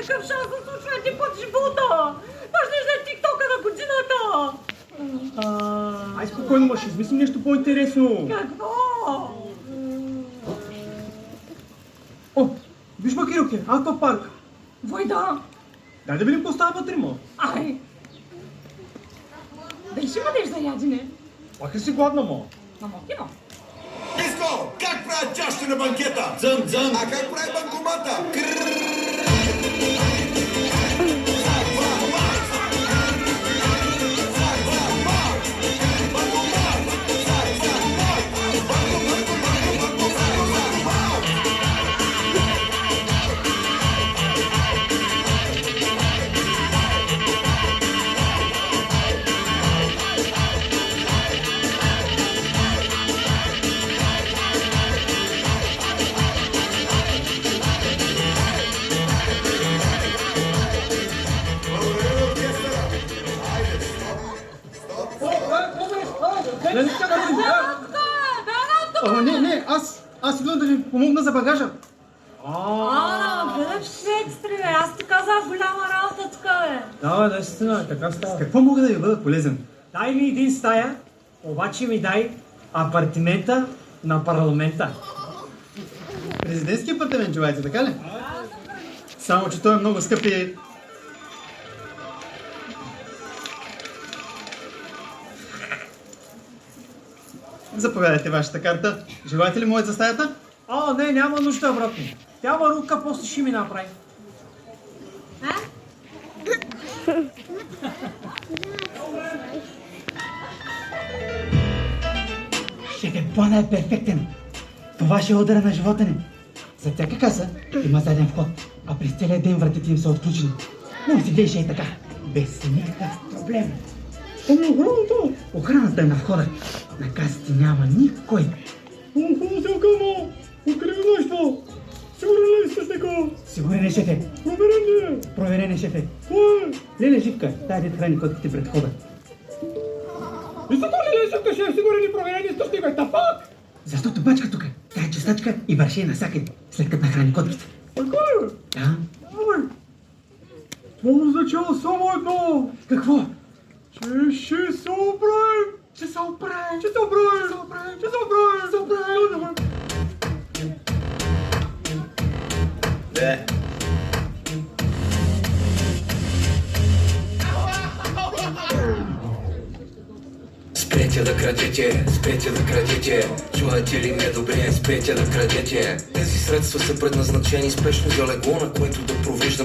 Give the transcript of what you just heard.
някакъв шанс да случва един път в живота. Може да е тиктока на годината. Ай, спокойно, ма ще измислим нещо по-интересно. Какво? О, виж ма, Кирилке, аквапарк. Войда. Дай да видим какво става вътре, ма. Ай. Дали ще бъдеш за ядене? Пак си гладна, ма. Мамо. Иско, как правят чашите на банкета? Дзън. А как прави банкомата? Не, аз идвам да ви помогна за багажа. Гледаш екстри, бе. Аз ти казах голяма работа тук, бе. Да, наистина, така става. Какво мога да ви бъда полезен? Дай ми един стая, обаче ми дай апартимента на парламента. Президентски апартамент желаете, така ли? Само, че той е много скъп и... Заповядайте вашата карта. Желаете ли моят за стаята? Не, няма нужда, братно. Тя Марука после ще ми направи. Шефе, планът е перфектен. Това ще е удара на живота ни. За всяка каса има заден вход, а през целия ден вратите им са отключени. Но си влезеш и така, без никакъв проблем. Охраната е на входа. На касите няма никой. Селкамо! Открива нещо! Сигурен ли сте с него? Сигурен е, шефе. Проверен ли? Проверен е, шефе. Кой? Леле, Живка, дай да храни котките пред входа. Защо ли Живка ще е сигурен и проверени сте с него? Тапак! Защото бачка тук, тя е чистачка и върши навсякъде, след като нахрани котките. Така ли? Да? Това означава само едно! Какво? Че ще се оправим! Ще се оправим! Ще се оправим! Ще се оправим! Не. Спрете да крадете, чувате ли ме добре, спрете да крадете. Тези средства са предназначени спешно за легло, на което да провиждам